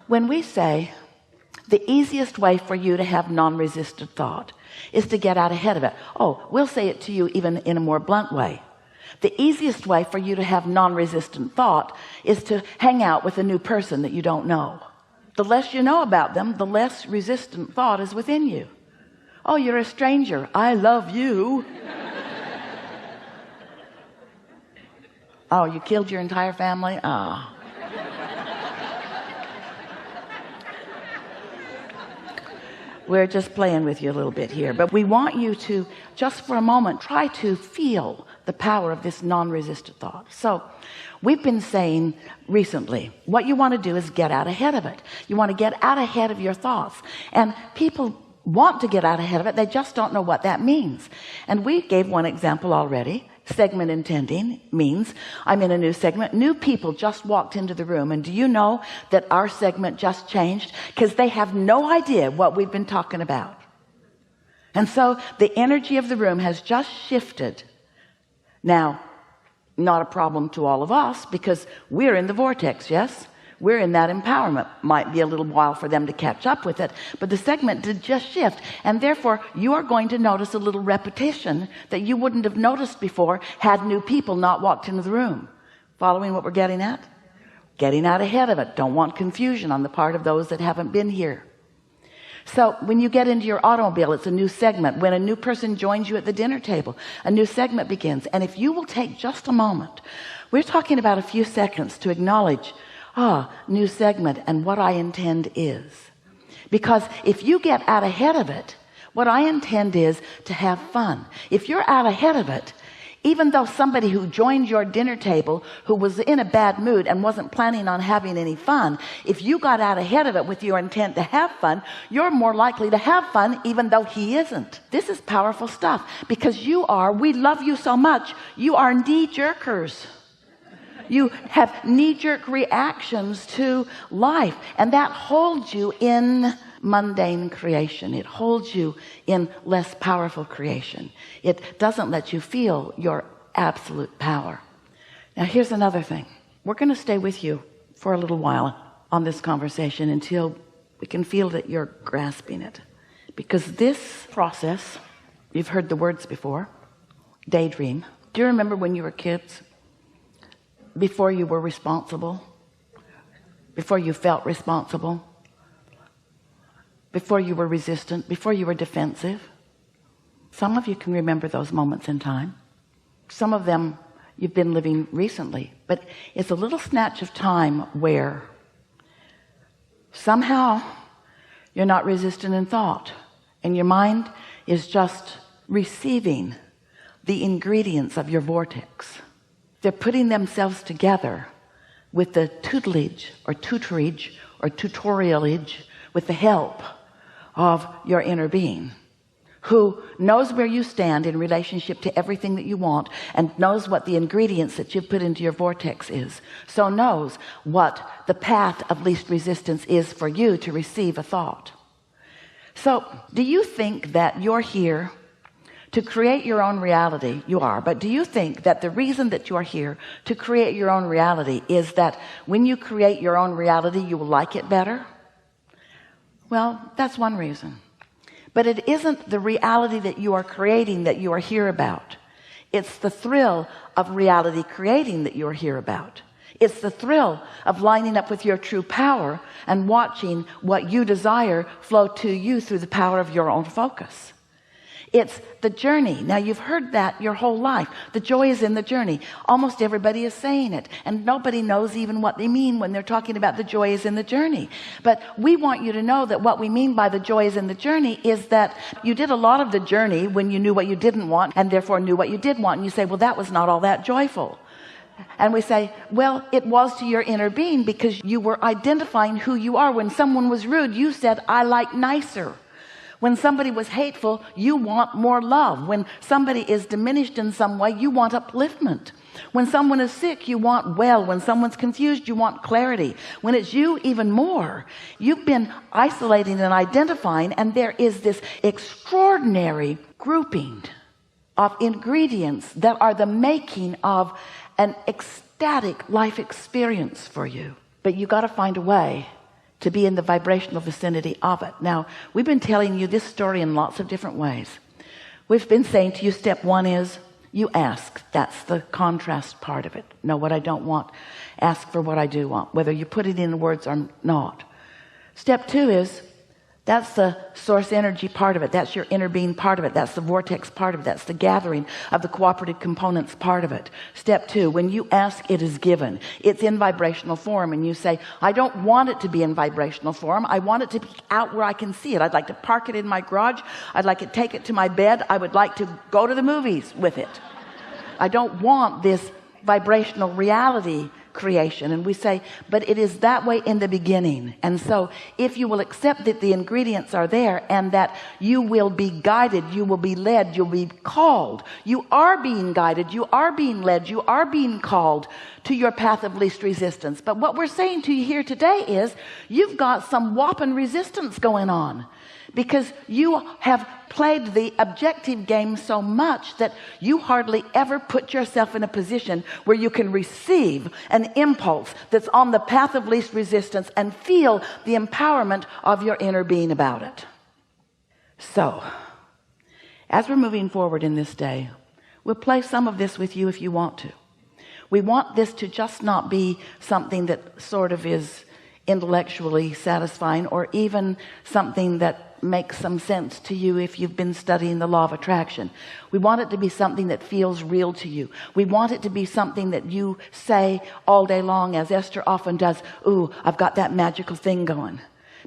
when we say the easiest way for you to have non-resistant thought is to get out ahead of it. Oh, we'll say it to you even in a more blunt way. The easiest way for you to have non-resistant thought is to hang out with a new person that you don't know. The less you know about them, the less resistant thought is within you. Oh, you're a stranger. I love you. Oh, you killed your entire family? Ah. We're just playing with you a little bit here, but we want you to just for a moment try to feel the power of this non-resistant thought. So we've been saying recently, what you want to do is get out ahead of it. You want to get out ahead of your thoughts, and people want to get out ahead of it. They just don't know what that means. And we gave one example already. Segment intending means I'm in a new segment. New people just walked into the room, and do you know that our segment just changed? Because they have no idea what we've been talking about. And so the energy of the room has just shifted. Now, not a problem to all of us, because we're in the vortex. Yes, we're in that empowerment. Might be a little while for them to catch up with it, but the segment did just shift, and therefore you are going to notice a little repetition that you wouldn't have noticed before had new people not walked into the room. Following what we're getting at? Getting out ahead of it. Don't want confusion on the part of those that haven't been here. So when you get into your automobile, it's a new segment. When a new person joins you at the dinner table, a new segment begins. And if you will take just a moment, we're talking about a few seconds to acknowledge new segment and what I intend is. Because if you get out ahead of it, what I intend is to have fun. If you're out ahead of it, even though somebody who joined your dinner table who was in a bad mood and wasn't planning on having any fun, if you got out ahead of it with your intent to have fun, you're more likely to have fun even though he isn't. This is powerful stuff, because we love you so much, you are knee-jerkers. You have knee-jerk reactions to life, and that holds you in mundane creation. It holds you in less powerful creation. It doesn't let you feel your absolute power. Now here's another thing. We're going to stay with you for a little while on this conversation until we can feel that you're grasping it, because this process, you've heard the words before, daydream. Do you remember when you were kids? Before you were responsible, before you felt responsible, before you were resistant, before you were defensive. Some of you can remember those moments in time. Some of them you've been living recently, but it's a little snatch of time where somehow you're not resistant in thought, and your mind is just receiving the ingredients of your vortex. They're putting themselves together with the tutelage or tutorialage, with the help of your inner being, who knows where you stand in relationship to everything that you want, and knows what the ingredients that you've put into your vortex is. So knows what the path of least resistance is for you to receive a thought. So do you think that you're here to create your own reality? You are. But do you think that the reason that you're here to create your own reality is that when you create your own reality, you will like it better? Well, that's one reason. But it isn't the reality that you are creating that you are here about. It's the thrill of reality creating that you're here about. It's the thrill of lining up with your true power and watching what you desire flow to you through the power of your own focus. It's the journey. Now, you've heard that your whole life. The joy is in the journey. Almost everybody is saying it, and nobody knows even what they mean when they're talking about the joy is in the journey. But we want you to know that what we mean by the joy is in the journey is that you did a lot of the journey when you knew what you didn't want, and therefore knew what you did want. And you say, well, that was not all that joyful. And we say, well, it was to your inner being, because you were identifying who you are. When someone was rude, you said, I like nicer. When somebody was hateful, you want more love. When somebody is diminished in some way, you want upliftment. When someone is sick, you want well. When someone's confused, you want clarity. When it's you, even more. You've been isolating and identifying, and there is this extraordinary grouping of ingredients that are the making of an ecstatic life experience for you. But you got to find a way to be in the vibrational vicinity of it. Now, we've been telling you this story in lots of different ways. We've been saying to you, step one is you ask. That's the contrast part of it. Know what I don't want, ask for what I do want, whether you put it in words or not. Step two is that's the source energy part of it. That's your inner being part of it. That's the vortex part of it. That's the gathering of the cooperative components part of it. Step two, when you ask, it is given. It's in vibrational form, and you say, I don't want it to be in vibrational form. I want it to be out where I can see it. I'd like to park it in my garage. I'd like to take it to my bed. I would like to go to the movies with it. I don't want this vibrational reality creation. And we say, but it is that way in the beginning. And so if you will accept that the ingredients are there and that you will be guided, you will be led, you'll be called, you are being guided, you are being led, you are being called to your path of least resistance. But what we're saying to you here today is you've got some whopping resistance going on, because you have played the objective game so much that you hardly ever put yourself in a position where you can receive an impulse that's on the path of least resistance and feel the empowerment of your inner being about it. So as we're moving forward in this day, we'll play some of this with you if you want to. We want this to just not be something that sort of is intellectually satisfying, or even something that makes some sense to you if you've been studying the law of attraction. We want it to be something that feels real to you. We want it to be something that you say all day long, as Esther often does, ooh, I've got that magical thing going.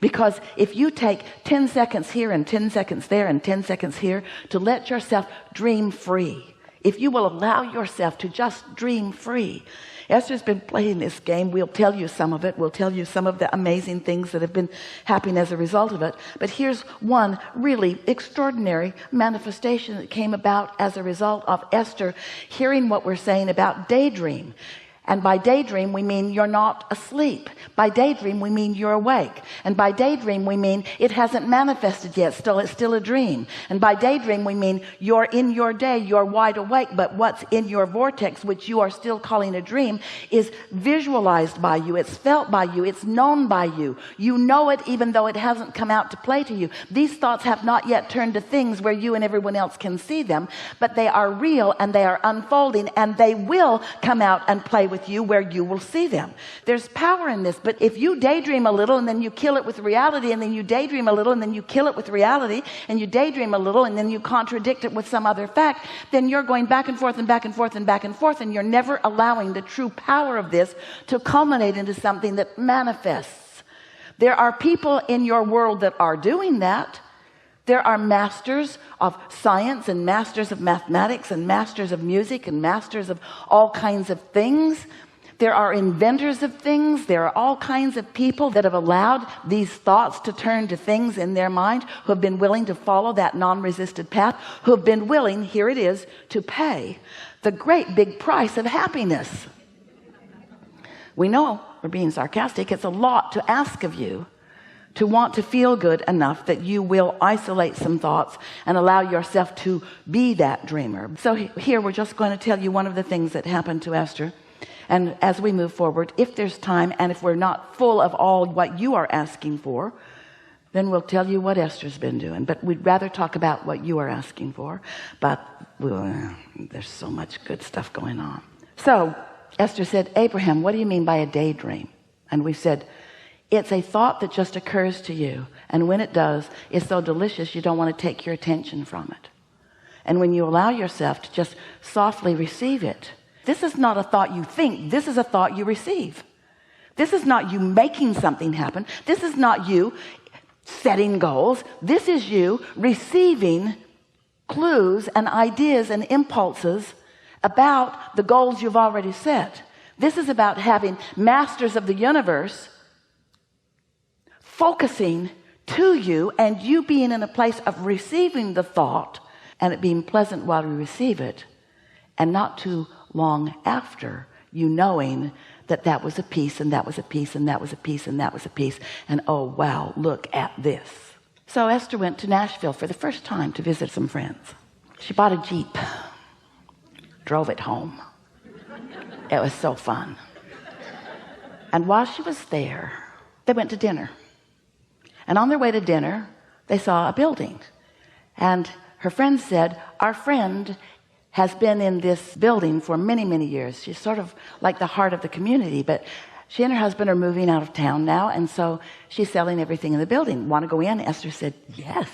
Because if you take 10 seconds here and 10 seconds there and 10 seconds here to let yourself dream free, if you will allow yourself to just dream free. Esther's been playing this game. We'll tell you some of it. We'll tell you some of the amazing things that have been happening as a result of it. But here's one really extraordinary manifestation that came about as a result of Esther hearing what we're saying about daydream. And by daydream, we mean you're not asleep. By daydream, we mean you're awake. And by daydream, we mean it hasn't manifested yet. It's still a dream. And by daydream, we mean you're in your day, you're wide awake, but what's in your vortex, which you are still calling a dream, is visualized by you. It's felt by you. It's known by you. You know it even though it hasn't come out to play to you. These thoughts have not yet turned to things where you and everyone else can see them, but they are real and they are unfolding, and they will come out and play with you where you will see them. There's power in this. But if you daydream a little and then you kill it with reality, and then you daydream a little and then you kill it with reality, and you daydream a little and then you contradict it with some other fact, then you're going back and forth and back and forth and back and forth, and you're never allowing the true power of this to culminate into something that manifests. There are people in your world that are doing that. There are masters of science and masters of mathematics and masters of music and masters of all kinds of things. There are inventors of things. There are all kinds of people that have allowed these thoughts to turn to things in their mind, who have been willing to follow that non-resisted path, who have been willing, here it is, to pay the great big price of happiness. We know, we're being sarcastic, it's a lot to ask of you to want to feel good enough that you will isolate some thoughts and allow yourself to be that dreamer. So here we're just going to tell you one of the things that happened to Esther. And as we move forward, if there's time, and if we're not full of all what you are asking for, then we'll tell you what Esther's been doing. But we'd rather talk about what you are asking for. But there's so much good stuff going on. So Esther said, Abraham, what do you mean by a daydream? And we said, it's a thought that just occurs to you. And when it does, it's so delicious you don't want to take your attention from it. And when you allow yourself to just softly receive it, this is not a thought you think. This is a thought you receive. This is not you making something happen. This is not you setting goals. This is you receiving clues and ideas and impulses about the goals you've already set. This is about having masters of the universe focusing to you, and you being in a place of receiving the thought and it being pleasant while you receive it, and not too long after, you knowing that that was a piece, and that was a piece, and that was a piece, and that was a piece, and oh wow, look at this. So Esther went to Nashville for the first time to visit some friends. She bought a Jeep, drove it home. It was so fun. And while she was there, they went to dinner, and on their way to dinner they saw a building, and her friend said, our friend has been in this building for many years. She's sort of like the heart of the community, but she and her husband are moving out of town now, and so she's selling everything in the building. Want to go in? Esther said yes.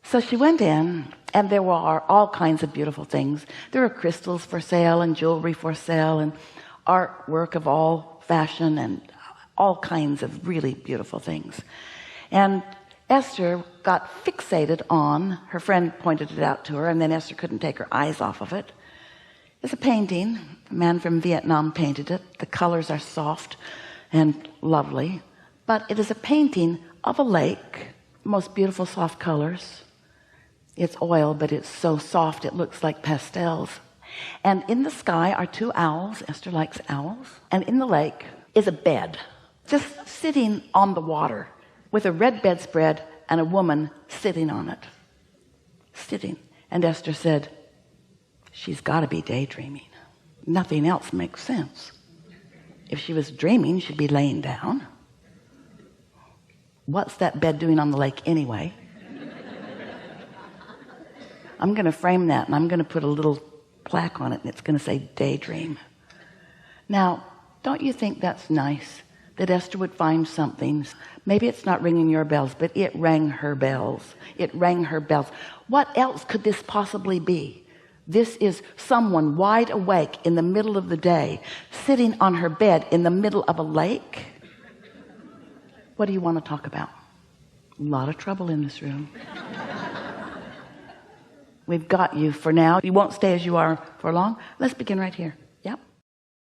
So she went in, and there were all kinds of beautiful things. There were crystals for sale and jewelry for sale and artwork of all fashion and all kinds of really beautiful things. And Esther got fixated on, her friend pointed it out to her, and then Esther couldn't take her eyes off of it. It's a painting. A man from Vietnam painted it. The colors are soft and lovely, but it is a painting of a lake. Most beautiful soft colors. It's oil, but it's so soft it looks like pastels. And in the sky are two owls. Esther likes owls. And in the lake is a bed, just sitting on the water, with a red bedspread and a woman sitting on it. Sitting. And Esther said, she's got to be daydreaming. Nothing else makes sense. If she was dreaming, she'd be laying down. What's that bed doing on the lake anyway? I'm going to frame that, and I'm going to put a little plaque on it, and it's going to say daydream. Now, don't you think that's nice that Esther would find something? Maybe it's not ringing your bells, but it rang her bells. It rang her bells. What else could this possibly be? This is someone wide awake in the middle of the day, sitting on her bed in the middle of a lake. What do you want to talk about? A lot of trouble in this room. We've got you for now. You won't stay as you are for long. Let's begin right here.